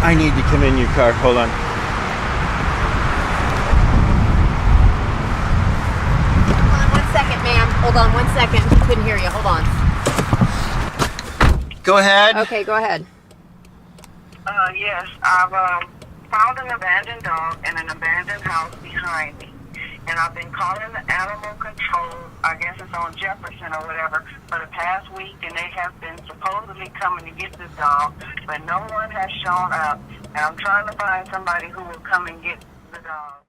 I need to come in your car. Hold on. Hold on 1 second, ma'am. Hold on 1 second. He couldn't hear you. Hold on. Go ahead. Okay, go ahead. Yes, I've found an abandoned dog in an abandoned house behind me. And I've been calling the animal control, I guess it's on Jefferson or whatever, for the past week, and they have been supposedly coming to get this dog, but no one has shown up. And I'm trying to find somebody who will come and get the dog.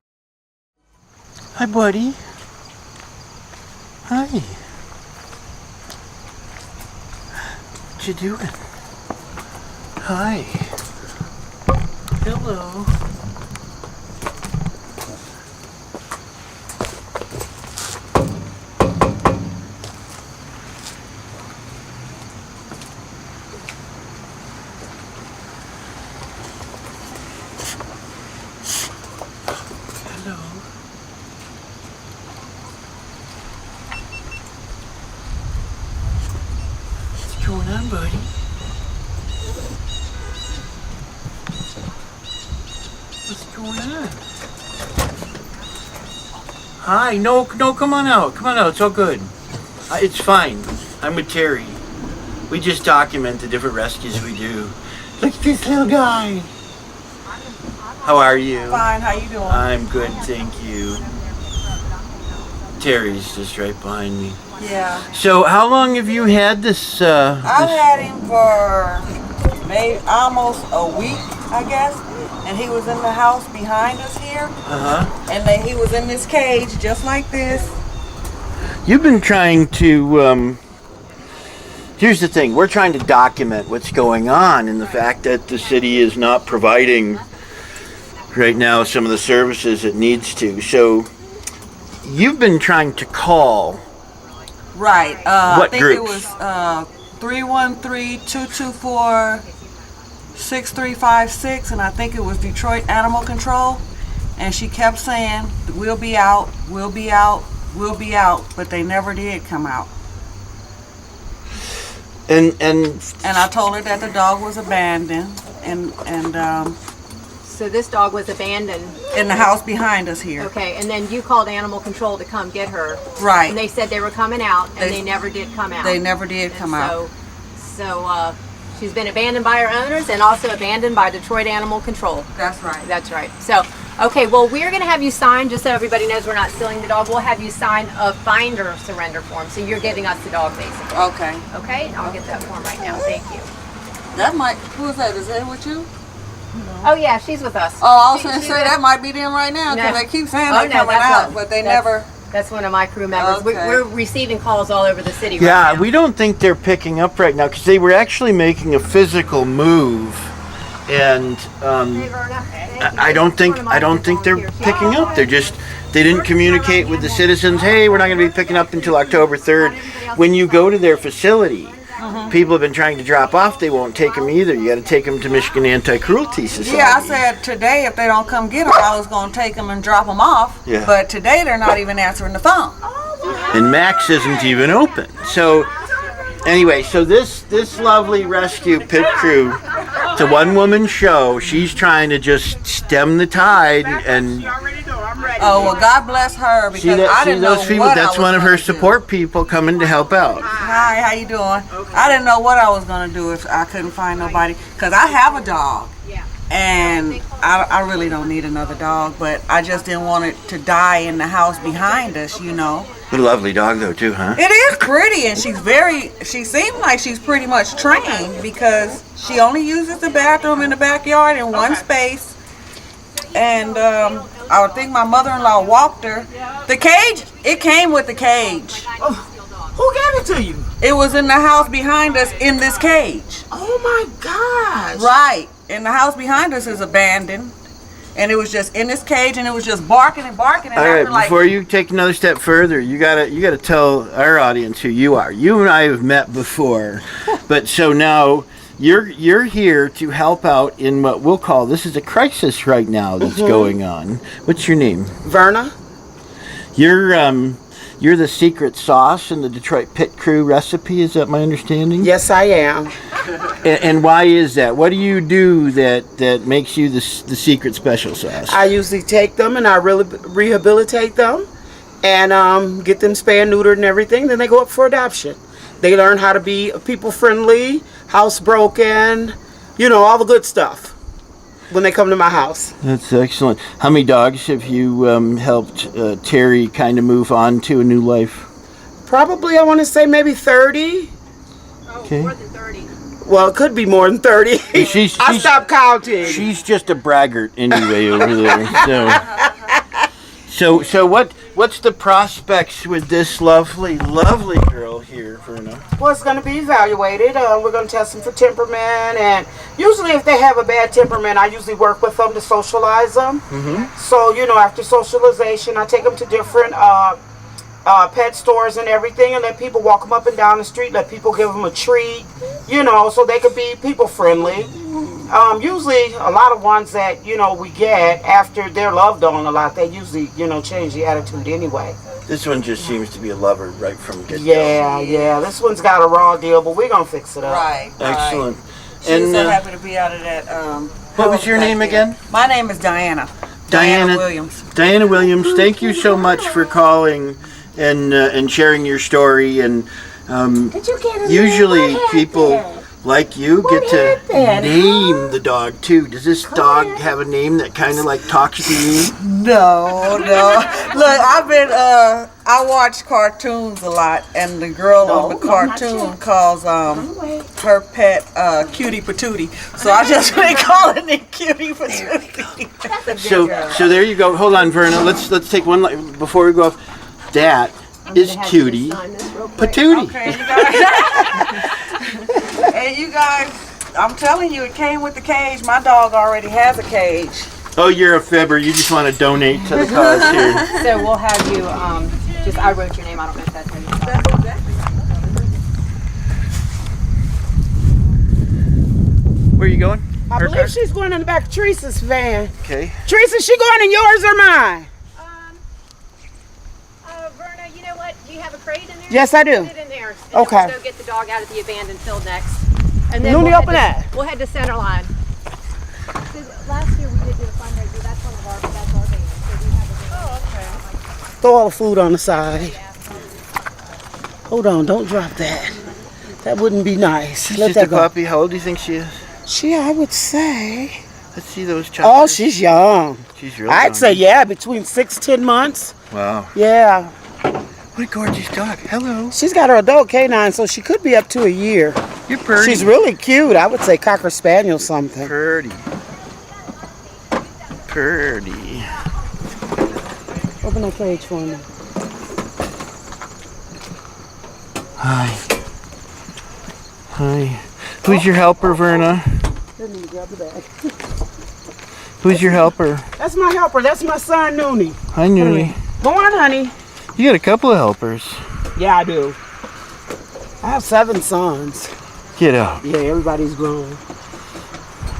Hi, buddy. Hi. What you doing? Hi. Hello. Hello. What's going on, buddy? What's going on? Hi, no, come on out. Come on out, it's all good. It's fine. I'm with Terry. We just document the different rescues we do. Look at this little guy. How are you? Fine, how you doing? I'm good, thank you. Terry's just right behind me. Yeah. So, how long have you had this? I've had him for maybe almost a week, I guess. And he was in the house behind us here. And then he was in this cage just like this. You've been trying to, here's the thing, we're trying to document what's going on and the fact that the city is not providing right now some of the services it needs to. So, you've been trying to call. Right. What I think groups? it was 313-224-6356, and I think it was Detroit Animal Control. And she kept saying, we'll be out, we'll be out, we'll be out, but they never did come out. And I told her that the dog was abandoned and So this dog was abandoned. in the house behind us here. Okay, and then you called animal control to come get her. Right. And they said they were coming out, and they never did come out. They never did come out. So she's been abandoned by her owners and also abandoned by Detroit Animal Control. That's right. That's right. So, okay, well, we're going to have you sign, just so everybody knows we're not stealing the dog, we'll have you sign a finder surrender form. So you're giving us the dog, basically. Okay. Okay? I'll get that form right now. Thank you. That might, who is that? Is that with you? Oh, yeah, she's with us. Oh, I was going to She's say with- that might be them right now because No. they keep saying Oh, they're no, coming that's out, not- but they that's- never. That's one of my crew members. Okay. We're receiving calls all over the city yeah, right now. we don't think they're picking up right now because they were actually making a physical move, and I don't think they're picking up. They didn't communicate with the citizens. Hey, we're not going to be picking up until October 3rd. When you go to their facility, people have been trying to drop off. They won't take them either. You got to take them to Michigan Anti-Cruelty Society. Yeah, I said today if they don't come get them, I was going to take them and drop them off. Yeah. But today they're not even answering the phone. And Max isn't even open. So anyway, so this lovely rescue pit crew, it's a one-woman show. She's trying to just stem the tide and Oh, well, God bless her because I didn't know those people. what That's I was one of her gonna do. support people coming to help out. Hi, how you doing? I didn't know what I was going to do if I couldn't find nobody because I have a dog. And I really don't need another dog, but I just didn't want it to die in the house behind us, you know. What a lovely dog, though, too, huh? It is pretty, and she seems like she's pretty much trained because she only uses the bathroom in the backyard in one space. And I would think my mother-in-law walked her. The cage, it came with the cage. Who gave it to you? It was in the house behind us in this cage. Oh my gosh. Right. And the house behind us is abandoned. And it was just in this cage and it was just barking and barking. And All right, after, like, before you take another step further, you gotta tell our audience who you are. You and I have met before, but so now you're here to help out in what we'll call, this is a crisis right now that's going on. What's your name? Verna? You're you're the secret sauce in the Detroit Pit Crew recipe. Is that my understanding? Yes, I am. And why is that? What do you do that makes you the secret special sauce? I usually take them and I really rehabilitate them and get them spay and neutered and everything. Then they go up for adoption. They learn how to be people friendly, housebroken, all the good stuff when they come to my house. That's excellent. How many dogs have you helped Terry kind of move on to a new life? Probably, I want to say maybe 30. Okay. More than 30. Well, it could be more than 30. I stopped counting. She's just a braggart anyway over there. So what's the prospects with this lovely girl here, Verna? Well, it's going to be evaluated. We're going to test them for temperament, and usually if they have a bad temperament, I usually work with them to socialize them. Mm-hmm. So, after socialization, I take them to different pet stores and everything, and let people walk them up and down the street, let people give them a treat, so they could be people friendly. Usually a lot of ones that, we get after they're loved on a lot, they usually, change the attitude anyway. This one just seems to be a lover right from get-go. Yeah, this one's got a raw deal, but we're going to fix it up. Right. Excellent. She's so happy to be out of that. What was your name again? My name is Diana. Diana Williams. Diana Williams, thank you so much for calling and sharing your story. And usually people like you get to name the dog too. Does this dog have a name that kind of like talks to you? No. Look, I watch cartoons a lot, and the girl on the cartoon calls her pet Cutie Patootie. So I just been calling it Cutie Patootie. So there you go. Hold on, Verna. Let's take one before we go off. That is Cutie Patootie. Okay, you guys. And you guys, I'm telling you, it came with the cage. My dog already has a cage. Oh, you're a fibber. You just want to donate to the cause here. So we'll have you, I wrote your name. I don't know if that's how you spell it. Where are you going? I believe she's going in the back of Teresa's van. Okay. Teresa, she going in yours or mine? Verna, you know what? Do you have a crate in there? Yes, I do. Put it in there. And Okay. We'll go get the dog out of the abandoned field next. And then Looney, open that. We'll head to Centerline. So last year we did do a fundraiser. That's our van. So we have a Throw all the food on the side. Hold on, don't drop that. That wouldn't be nice. She's Let just that a go. puppy. How old do you think she is? I would say. Let's see those choppers. Oh, she's young. She's real I'd young. say, yeah, between 6-10 months. Wow. Yeah. What a gorgeous dog. Hello. She's got her adult canine, so she could be up to a year. You're pretty. She's really cute. I would say Cocker Spaniel something. Pretty. Open that cage for me. Hi. Who's your helper, Verna? Let me grab the bag. Who's your helper? That's my helper. That's my son, Noonie. Hi, Noonie. Go on, honey. You got a couple of helpers. Yeah, I do. I have 7 sons. Get out. Yeah, everybody's grown.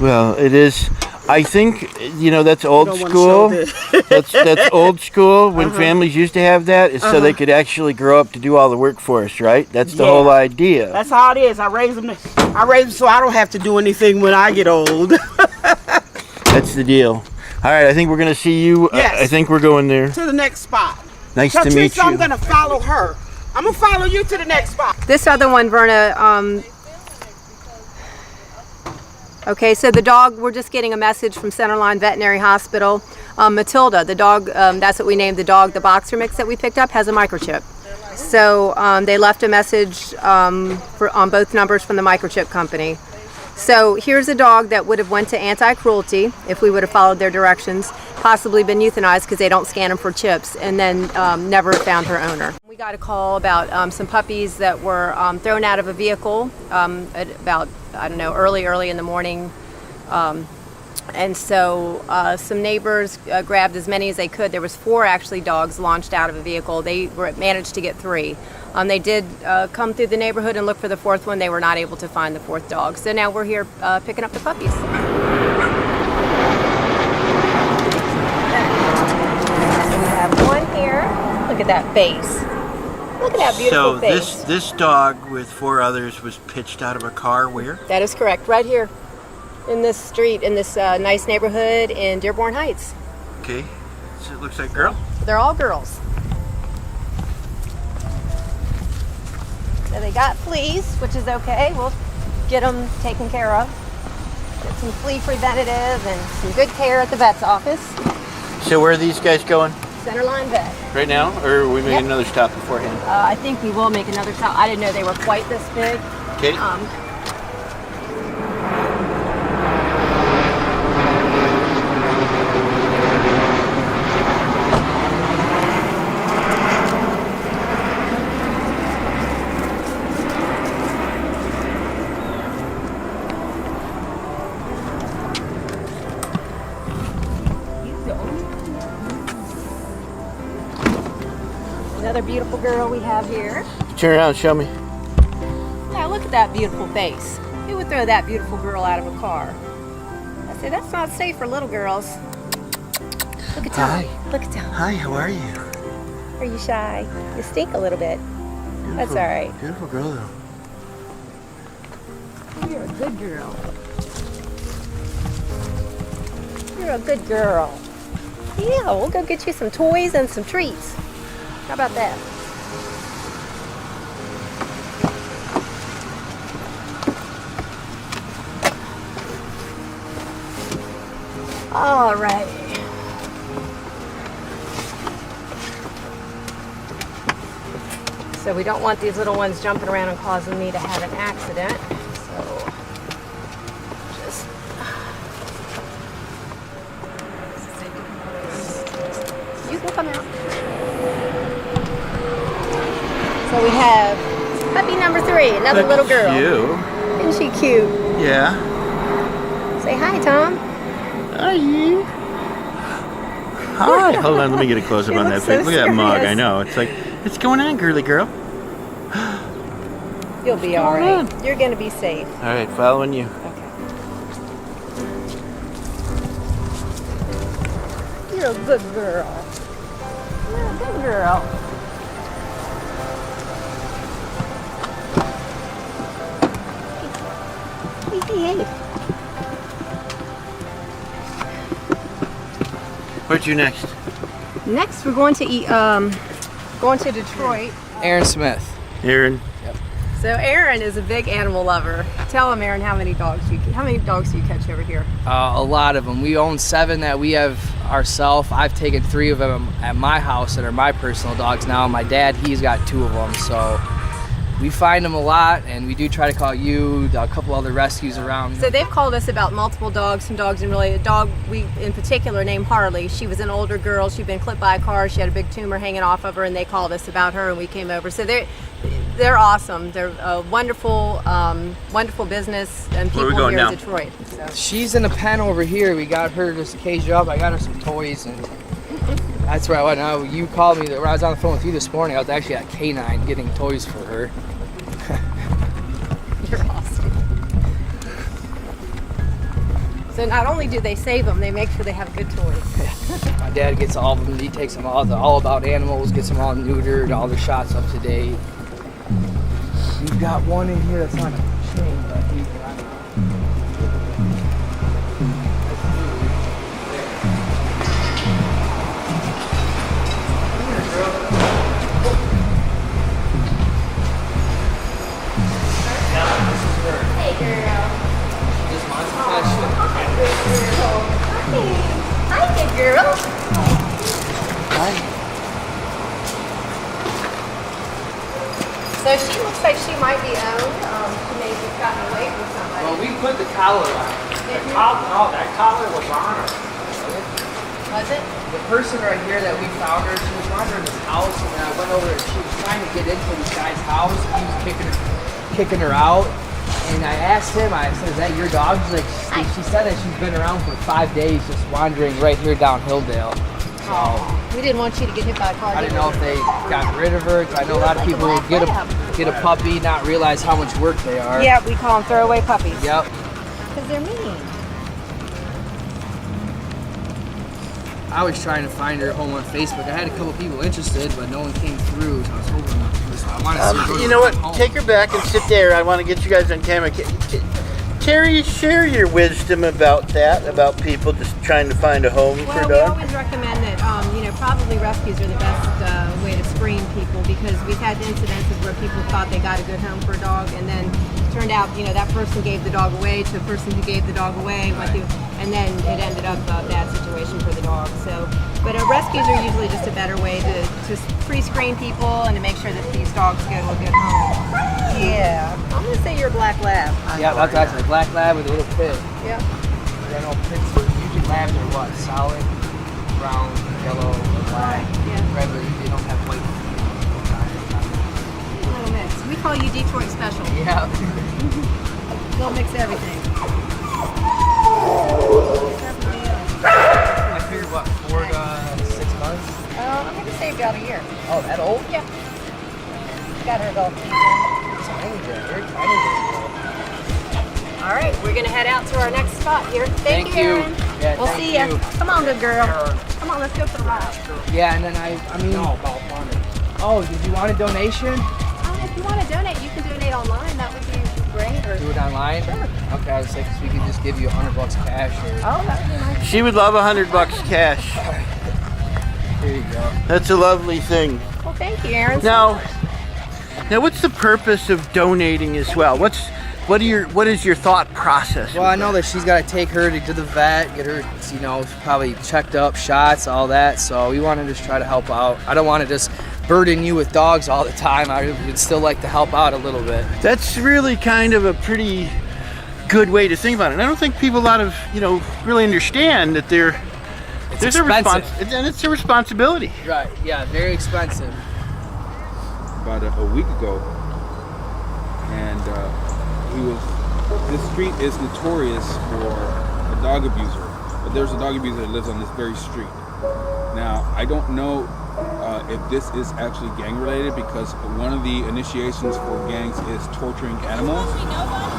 Well, it is. I think that's old Don't wanna school. show That's old school. When families used to have that, is so they could actually grow up to do all the work for us, right? That's the whole idea. That's how it is. I raise them so I don't have to do anything when I get old. That's the deal. All right, I think we're gonna see you. Yes. I think we're going there. To the next spot. Nice to meet Teresa, you. I'm gonna follow her. I'm gonna follow you to the next spot. This other one, Verna, okay, so the dog, we're just getting a message from Centerline Veterinary Hospital. Matilda, the dog, that's what we named the dog, the boxer mix that we picked up, has a microchip. So they left a message on both numbers from the microchip company. So here's a dog that would have went to anti-cruelty if we would have followed their directions, possibly been euthanized because they don't scan them for chips, and then never found her owner. We got a call about some puppies that were thrown out of a vehicle at about, early in the morning. And so some neighbors grabbed as many as they could. There was 4 actually dogs launched out of a vehicle. They managed to get 3. They did come through the neighborhood and look for the 4th one. They were not able to find the 4th dog. So now we're here picking up the puppies. We have one here. Look at that face. Look at that beautiful So face. this dog with 4 others was pitched out of a car where? That is correct. Right here in this street, in this nice neighborhood in Dearborn Heights. Okay. So it looks like a girl. They're all girls. So they got fleas, which is okay. We'll get them taken care of. Get some flea preventative and some good care at the vet's office. So where are these guys going? Centerline Vet. Right now? Or are we making Yep. another stop beforehand? I think we will make another stop. I didn't know they were quite this big. Okay. Another beautiful girl we have here. Turn around, show me. Now look at that beautiful face. Who would throw that beautiful girl out of a car? I say that's not safe for little girls. Look at Tommy. Hi. Look at Tommy. Hi, how are you? Are you shy? You stink a little bit. That's all right. Beautiful girl though. You're a good girl. You're a good girl. Yeah, we'll go get you some toys and some treats. How about that? All right. So we don't want these little ones jumping around and causing me to have an accident. So just you can come out. So we have puppy number 3, another little girl. You. Isn't she cute? Yeah. Say hi, Tom. Hi. Hi. Hold on, let me get a close up She on that looks face. so Look at that mug. serious. I know. It's like, what's going on, girly girl? You'll be all right. You're gonna be safe. All right, following you. Okay. You're a good girl. You're a good girl. Hey. Where'd you next? Next, we're going to going to Detroit. Aaron Smith. Aaron. So Aaron is a big animal lover. Tell him, Aaron, how many dogs do you catch over here? A lot of them. We own 7 that we have ourselves. I've taken 3 of them at my house that are my personal dogs now. My dad, he's got 2 of them. So we find them a lot, and we do try to call you, a couple other rescues around. So they've called us about multiple dogs, some dogs, and really a dog we in particular named Harley. She was an older girl. She'd been clipped by a car. She had a big tumor hanging off of her, and they called us about her, and we came over. So they're awesome. They're a wonderful, wonderful business and Where are we people going here now? in Detroit. So. She's in the pen over here. We got her just to cage her up. I got her some toys, and that's where I went. Now, you called me when I was on the phone with you this morning. I was actually at K9 getting toys for her. You're awesome. So not only do they save them, they make sure they have good toys. My dad gets all of them. He takes them all about animals, gets them all neutered, all the shots up to date. We've got one in here that's on a chain, but he's got Hey, girl. just wants affection. Hi, good girl. So she looks like she might be owned. She may have just gotten away from somebody. Well, we put the collar on. That collar was on her. Was it? The person right here that we found her, she was wandering this house, and then I went over and she was trying to get into this guy's house. He was kicking her out. And I asked him, I said, is that your dog? She's like, she said that she's been around for 5 days just wandering right here down Hilldale. So We didn't want you to get hit by a car. I didn't know if they got rid of her. I know a lot of people get a puppy, not realize how much work they are. Yeah, we call them throwaway puppies. Yep. Because they're mean. I was trying to find her home on Facebook. I had a couple people interested, but no one came through. So I was hoping I wanted to see her you know what? home. Take her back and sit there. I want to get you guys on camera. Terry, share your wisdom about that, about people just trying to find a home for a Well, we dog. always recommend that, probably rescues are the best way to screen people, because we've had incidences where people thought they got a good home for a dog, and then turned out, that person gave the dog away to a person who gave the dog away, and then it ended up a bad situation for the dog. So, but rescues are usually just a better way to pre-screen people and to make sure that these dogs go to a good home. Yeah, I'm gonna say you're a black lab. Yeah, that's actually a black lab with a little pit. Yeah. I know pits, usually labs are what? Solid, brown, yellow, or black. Yeah. Red, but they don't have white. Little mix. We call you Detroit Special. Yeah. They'll mix everything. I figured what, 4 to 6 months? I'm gonna say about a year. Oh, that old? Yeah. Got her adult. Tiny girl, very tiny girl. All right, we're gonna head out to our next spot here. Thank you, Aaron. Yeah, we'll thank see ya. you. Come on, good girl. Come on, let's go for a ride. Yeah, and then I mean. No, about funding. Oh, did you want a donation? If you want to donate, you can donate online. That would be great. Or Do it online? Sure. Okay, I was like, so we could just give you $100 cash or. oh, that would be nice. She would love $100 cash. Here you go. That's a lovely thing. Well, thank you, Aaron. Now, what's the purpose of donating as well? What is your thought process? Well, I know that she's got to take her to the vet, get her, probably checked up, shots, all that. So we want to just try to help out. I don't want to just burden you with dogs all the time. I would still like to help out a little bit. That's really kind of a pretty good way to think about it. And I don't think people really understand that It's there's expensive. and it's a responsibility. Right, yeah, very expensive. About a week ago, and this street is notorious for a dog abuser, but there's a dog abuser that lives on this very street. Now, I don't know if this is actually gang related, because one of the initiations for gangs is torturing animals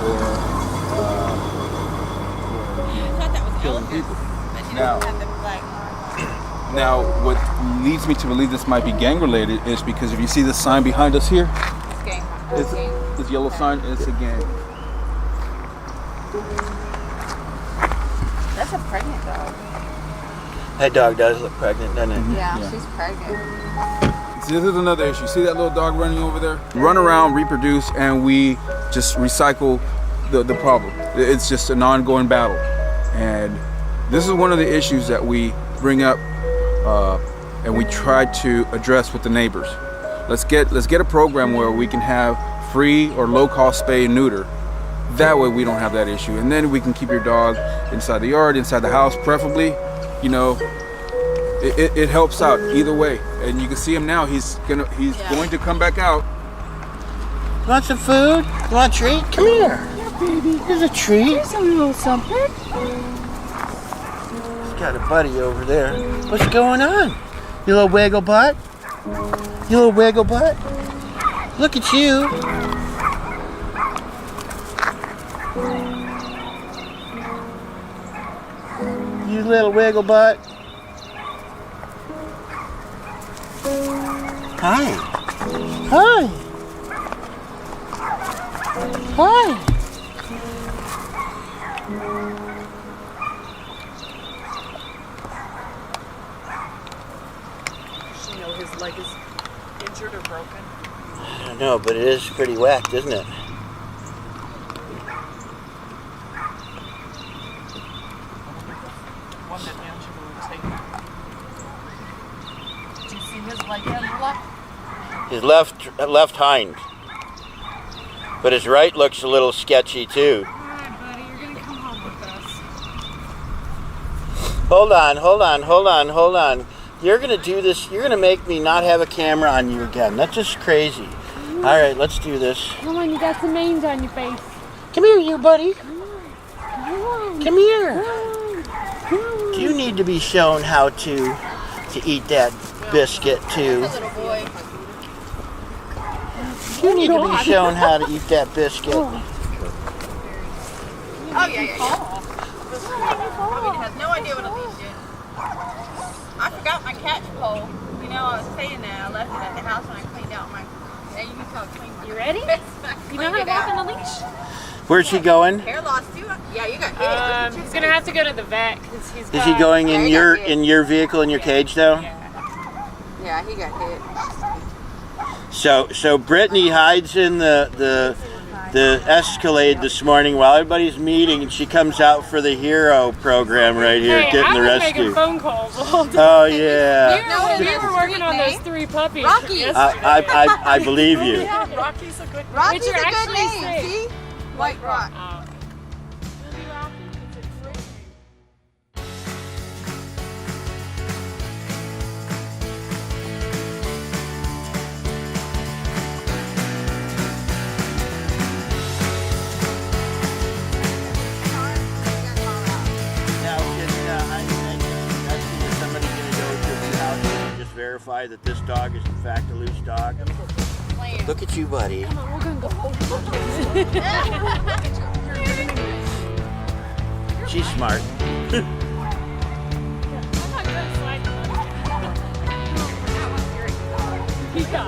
or killing people. Now, what leads me to believe this might be gang related is because if you see the sign behind us here, this yellow sign, it's a gang. That's a pregnant dog. That dog does look pregnant, doesn't it? Yeah, she's pregnant. See, this is another issue. See that little dog running over there? Run around, reproduce, and we just recycle the problem. It's just an ongoing battle. And this is one of the issues that we bring up and we try to address with the neighbors. Let's get a program where we can have free or low cost spay and neuter. That way we don't have that issue. And then we can keep your dog inside the yard, inside the house, preferably. It helps out either way. And you can see him now, he's going to come back out. You want some food? You want a treat? Come here. Yeah, baby. Here's a treat. Here's a little something. He's got a buddy over there. What's going on? You little wiggle butt? You little wiggle butt? Look at you. You little wiggle butt. Hi. Hi. Hi. You know his leg is injured or broken. I don't know, but it is pretty whacked, isn't it? One that Angela would take. Did you see his leg, Angela? His left hind. But his right looks a little sketchy too. Alright, buddy, you're gonna come home with us. Hold on. You're gonna do this. You're gonna make me not have a camera on you again. That's just crazy. All right, let's do this. Come on, you got some mange on your face. Come here, you buddy. Come on. Come here. Come on. You need to be shown how to eat that biscuit too. Little boy. You need to be shown how to eat that biscuit. Oh yeah. Probably has no idea what a leash is. forgot my catch pole. You know, I was saying that. I left it at the house when I cleaned out my. Yeah, you can tell I cleaned my. You ready? You know how to walk on the leash? Where's he going? Hair loss too. Yeah, you got hit. He's gonna have to go to the vet because he's. Is he going in your vehicle in your cage though? Yeah, he got hit. So Brittany hides in the Escalade this morning while everybody's meeting, and she comes out for the hero program right here, Hey, getting I the was rescue. making phone calls the whole time. Oh yeah. We were working on those 3 puppies. Rocky. I believe you. Yeah, Rocky's a good name. Rocky's Which a are good actually name. safe. See, White Rock. Really, Rocky? It's a great name. Now, is somebody going to go to the house and just verify that this dog is in fact a loose dog? Look at you, buddy. Come on, we're gonna go. She's smart. I'm not gonna slide. Yeah.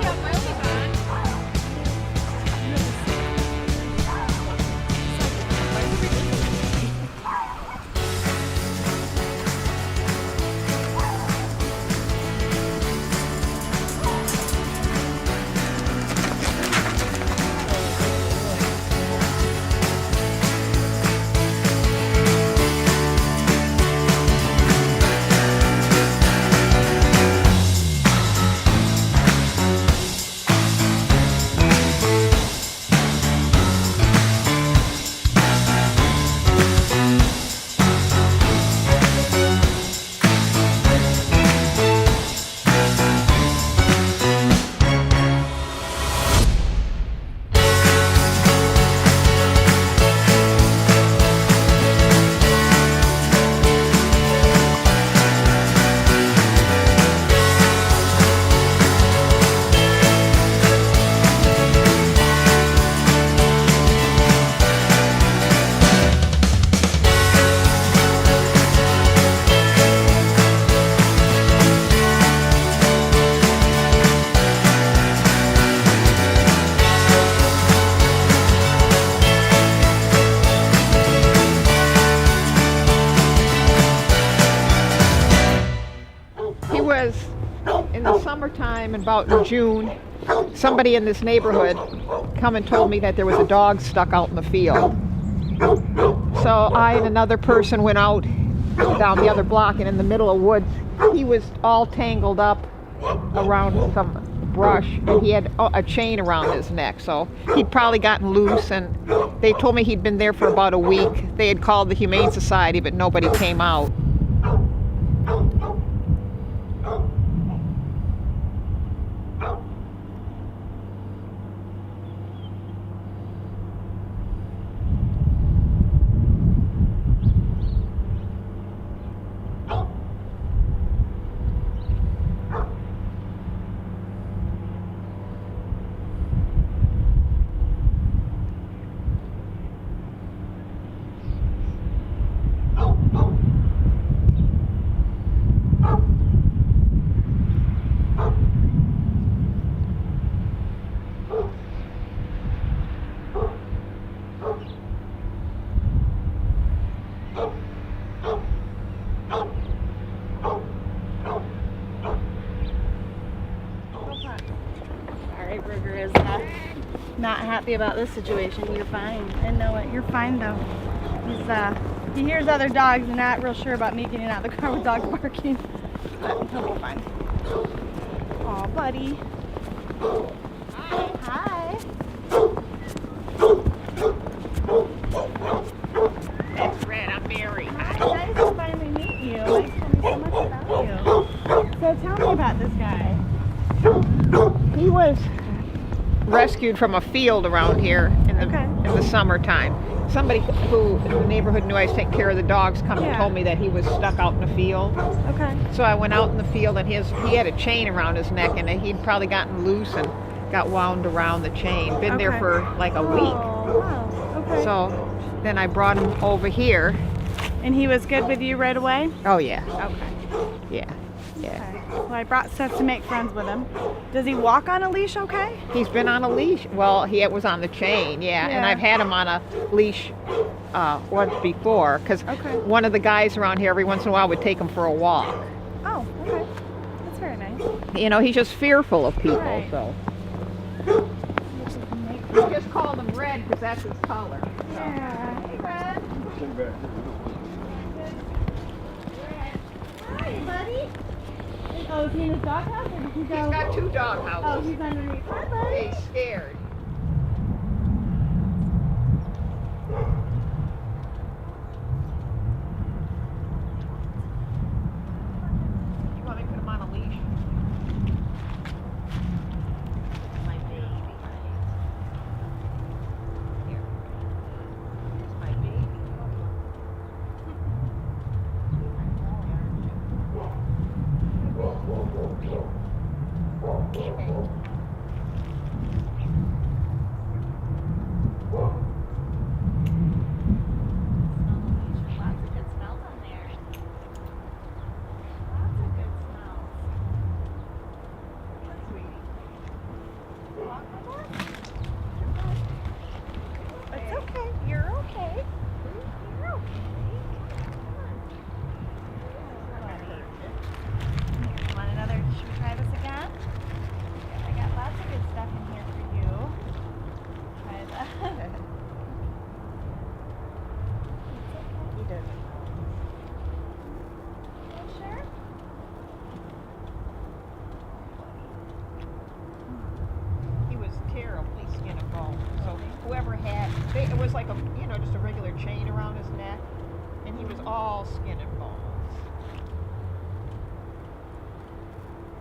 In the summertime, about in June, somebody in this neighborhood come and told me that there was a dog stuck out in the field. So I and another person went out down the other block, and in the middle of woods, he was all tangled up around some brush, and he had a chain around his neck, so he'd probably gotten loose, and they told me he'd been there for about a week. They had called the Humane Society, but nobody came out. Not happy about this situation. You're fine. I know it. You're fine though. He hears other dogs and not real sure about me getting out of the car with dogs barking. But he'll be fine. Aw, buddy. Hi. That's Red. I'm Mary. Nice to finally meet you. Nice to tell me so much about you. So tell me about this guy. He was rescued from a field around here in the summertime. Somebody who in the neighborhood knew I was taking care of the dogs come and told me that he was stuck out in the field. Okay. So I went out in the field, and he had a chain around his neck, and he'd probably gotten loose and got wound around the chain. Been there for like a week. Oh, wow. Okay. So then I brought him over here. And he was good with you right away? Oh yeah. Okay. Yeah. Yeah. Well, I brought stuff to make friends with him. Does he walk on a leash okay? He's been on a leash. Well, he was on the chain, yeah. And Yeah. I've had him on a leash once before, because Okay. one of the guys around here every once in a while would take him for a walk. Oh, okay. That's very nice. You know, he's just fearful of people, Right. so. We just called him Red because that's his color. Yeah. Hey, Red. Hi, buddy. Oh, is he in his doghouse or did he go? He's got 2 dog Oh, houses. he's underneath. Hi, buddy. He's scared. You want me to put him on a leash? My baby. Here. Here's my baby. Okay. Lots of good smells on there. Lots of good smells. What, sweetie? Walk my dog? It's okay. You're okay. You're okay. Come on. You want another? Should we try this again? I got lots of good stuff in here for you. Try that. He does. Sure. He was terribly skin and bone. So whoever had, it was like a, you know, just a regular chain around his neck, and he was all skin and bones.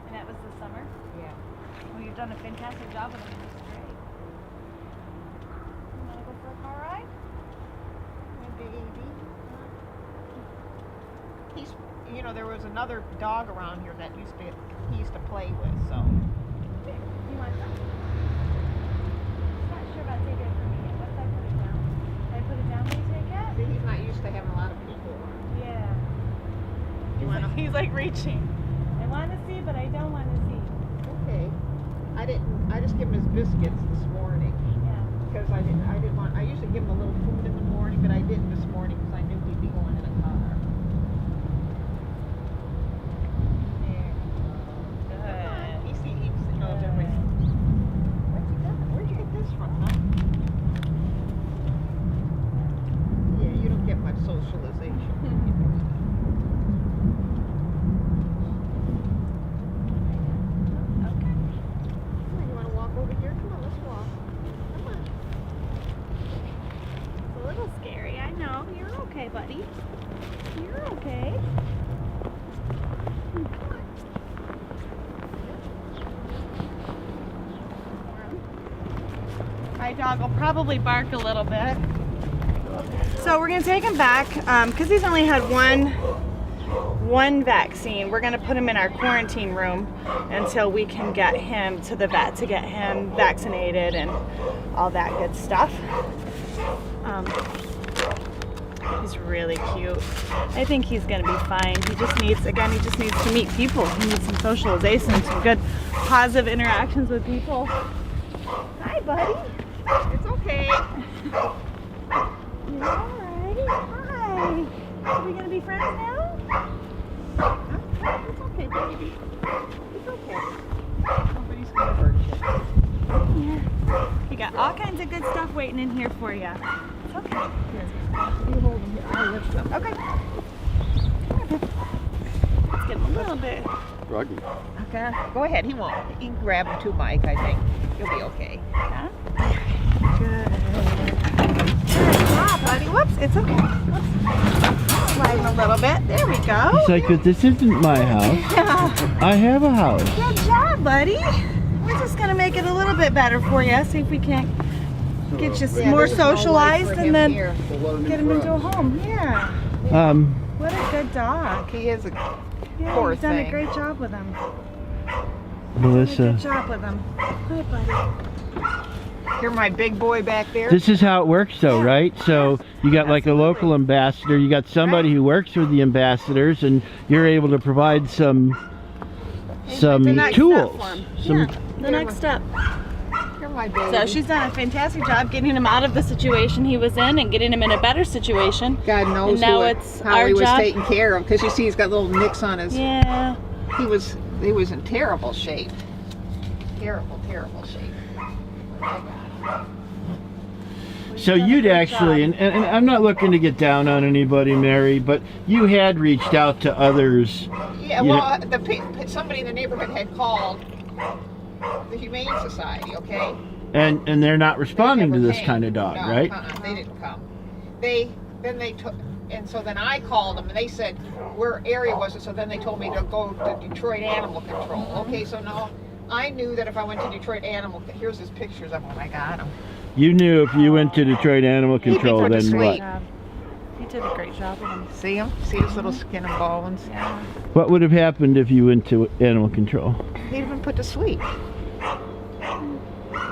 And that was this summer? Yeah. Well, you've done a fantastic job with him. This is great. You want to go for a car ride? My baby. He's, you know, there was another dog around here that he used to play with. So You want some? I'm not sure about taking it from me yet. Once I put it down. Did I put it down when you take it? see, he's not used to having a lot of people around. Yeah. You want to? He's like reaching. I want to see, but I don't want to see. Okay. I just give him his biscuits this morning Yeah. because I usually give him a little food in the morning, but I didn't this morning because I knew he'd be going in a car. Good. He knows everything. What's he done? Where'd you get this from, huh? Yeah, you don't get much socialization. Okay. Come on, you want to walk over here? Come on, let's walk. Come on. It's a little scary. I know. You're okay, buddy. You're okay. Come on. My dog will probably bark a little bit. So we're gonna take him back because he's only had one vaccine. We're gonna put him in our quarantine room until we can get him to the vet to get him vaccinated and all that good stuff. He's really cute. I think he's gonna be fine. He just needs to meet people. He needs some socialization, some good positive interactions with people. Hi, buddy. It's okay. You alright? Hi. Are we gonna be friends now? It's okay, baby. It's okay. Nobody's gonna hurt you. Yeah. We got all kinds of good stuff waiting in here for you. It's okay. Here, you hold him here. I'll lift him. Okay. Let's get him a little bit. Ruggy. Okay. Go ahead. He won't. You can grab him too, Mike. I think he'll be okay. Yeah. Good. Good job, buddy. Whoops. It's okay. Whoops. Slide him a little bit. There we go. It's like, but this isn't my house. Yeah. I have a house. Good job, buddy. We're just gonna make it a little bit better for you. See if we can't get you Yeah, more there's no life socialized for and him then here. get him into a home. Yeah. What a good dog. He is a Yeah, poor you've done a thing. great job with him. Melissa. Good job with him. Hi, buddy. You're my big boy back there. This is how it works though, right? So you got like a Absolutely. local ambassador, you got somebody who works with the ambassadors, and you're able to provide some some next tools. step for him. Some Yeah, the next step. You're my baby. So she's done a fantastic job getting him out of the situation he was in and getting him in a better situation. God knows And now who it's how our he was job. taken care of, because you see he's got little nicks on his. Yeah. He was in terrible shape. Terrible shape. So you'd actually, and I'm not looking to get down on anybody, Mary, but you had reached out to others. Yeah, you well, know, somebody in the neighborhood had called the Humane Society, okay? and they're not responding to Never this came. kind of dog, No, right? They didn't come. They took, and so then I called them and they said, where area was it? So then they told me to go to Detroit Animal Control. Okay, so now I knew that if I went to Detroit Animal, here's his pictures of him. I got him. You knew if you went to Detroit Animal Control, put to then what? sleep. He did a great job with him. See him? See his little skin and bones? Yeah. What would have happened if you went to Animal Control? He'd been put to sleep.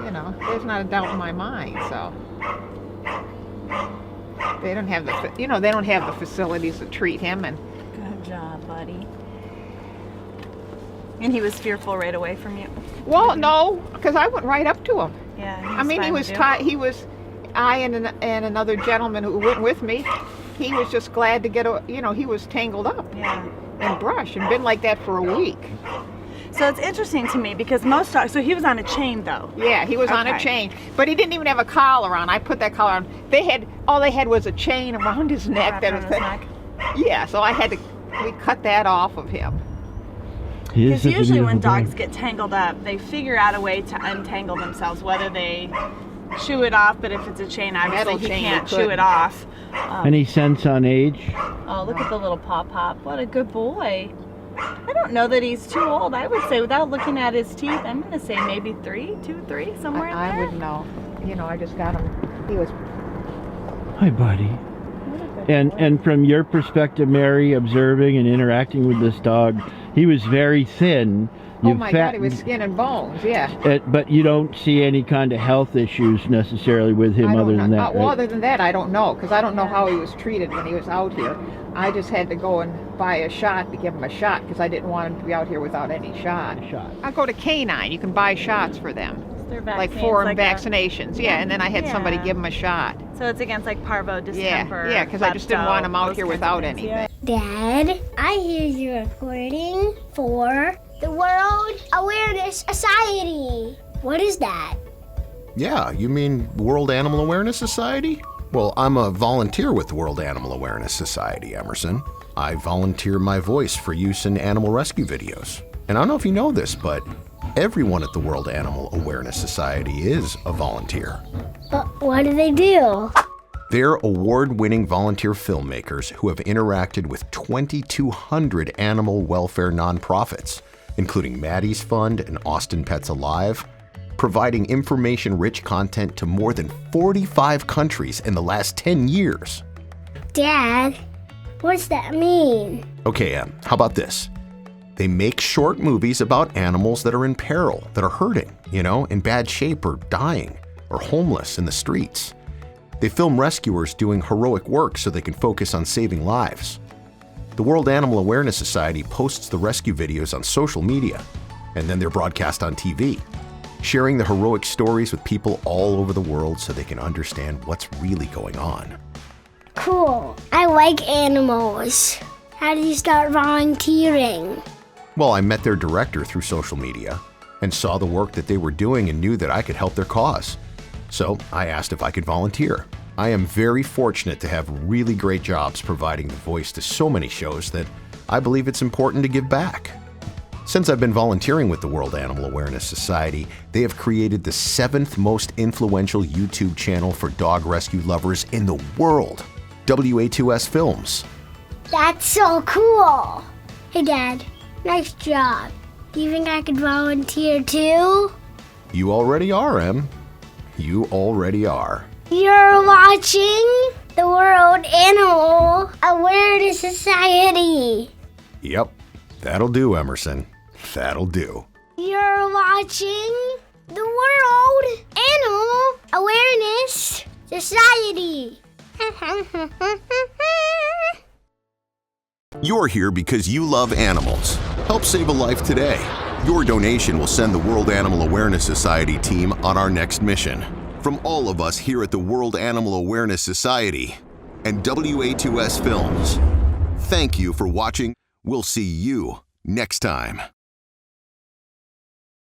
You know, there's not a doubt in my mind. So they don't have they don't have the facilities to treat him. And Good job, buddy. And he was fearful right away from you. well, no, because I went right up to him. Yeah. I mean, he was tied. I and another gentleman who went with me. He was just glad to get he was tangled up Yeah. in brush and been like that for a week. So it's interesting to me because most dogs. So he was on a chain though. Yeah, he was on a Okay. chain, but he didn't even have a collar on. I put that collar on. All they had was a chain around his neck. Wrapped That around was his neck. Yeah, so we cut that off of him. He is Because such a usually when beautiful dogs get tangled up, they figure out a way to untangle themselves, whether they chew it off, but if it's a chain, obviously Metal he chain, can't you chew couldn't. it off. Any sense on age? Oh, look at the little pop. What a good boy. I don't know that he's too old. I would say, without looking at his teeth, I'm going to say maybe 3, 2, 3, somewhere in I there. wouldn't know. I just got him. He was. Hi, buddy. And from your perspective, Mary, observing and interacting with this dog, he was very thin. Oh my God, he was skin and bones. Yeah. But you don't see any kind of health issues necessarily with him other than that, Well, right? other than that, I don't know, because I don't know how he was treated when he was out here. I just had to go and buy a shot to give him a shot because I didn't want him to be out here without any shot. I go to Canine. You can buy shots for them, They're like vaccines, 4 like a- vaccinations. Yeah, and then I had somebody Yeah. give him a shot. So it's against like parvo, distemper. Yeah, because I just didn't want him out here without anything. Dad, I hear you're recording for the World Awareness Society. What is that? Yeah, you mean World Animal Awareness Society? Well, I'm a volunteer with the World Animal Awareness Society, Emerson. I volunteer my voice for use in animal rescue videos. And I don't know if you know this, but everyone at the World Animal Awareness Society is a volunteer. But what do they do? They're award-winning volunteer filmmakers who have interacted with 2,200 animal welfare nonprofits, including Maddie's Fund and Austin Pets Alive, providing information-rich content to more than 45 countries in the last 10 years. Dad, what's that mean? Okay, how about this? They make short movies about animals that are in peril, that are hurting, in bad shape or dying, or homeless in the streets. They film rescuers doing heroic work so they can focus on saving lives. The World Animal Awareness Society posts the rescue videos on social media, and then they're broadcast on TV, sharing the heroic stories with people all over the world so they can understand what's really going on. Cool. I like animals. How did you start volunteering? Well, I met their director through social media and saw the work that they were doing and knew that I could help their cause. So I asked if I could volunteer. I am very fortunate to have really great jobs providing the voice to so many shows that I believe it's important to give back. Since I've been volunteering with the World Animal Awareness Society, they have created the 7th most influential YouTube channel for dog rescue lovers in the world, WA2S Films. That's so cool. Hey, Dad, nice job. Do you think I could volunteer too? You already are, Em. You already are. You're watching the World Animal Awareness Society. Yep, that'll do, Emerson. That'll do. You're watching the World Animal Awareness Society. You're here because you love animals. Help save a life today. Your donation will send the World Animal Awareness Society team on our next mission. From all of us here at the World Animal Awareness Society and WA2S Films, thank you for watching. We'll see you next time.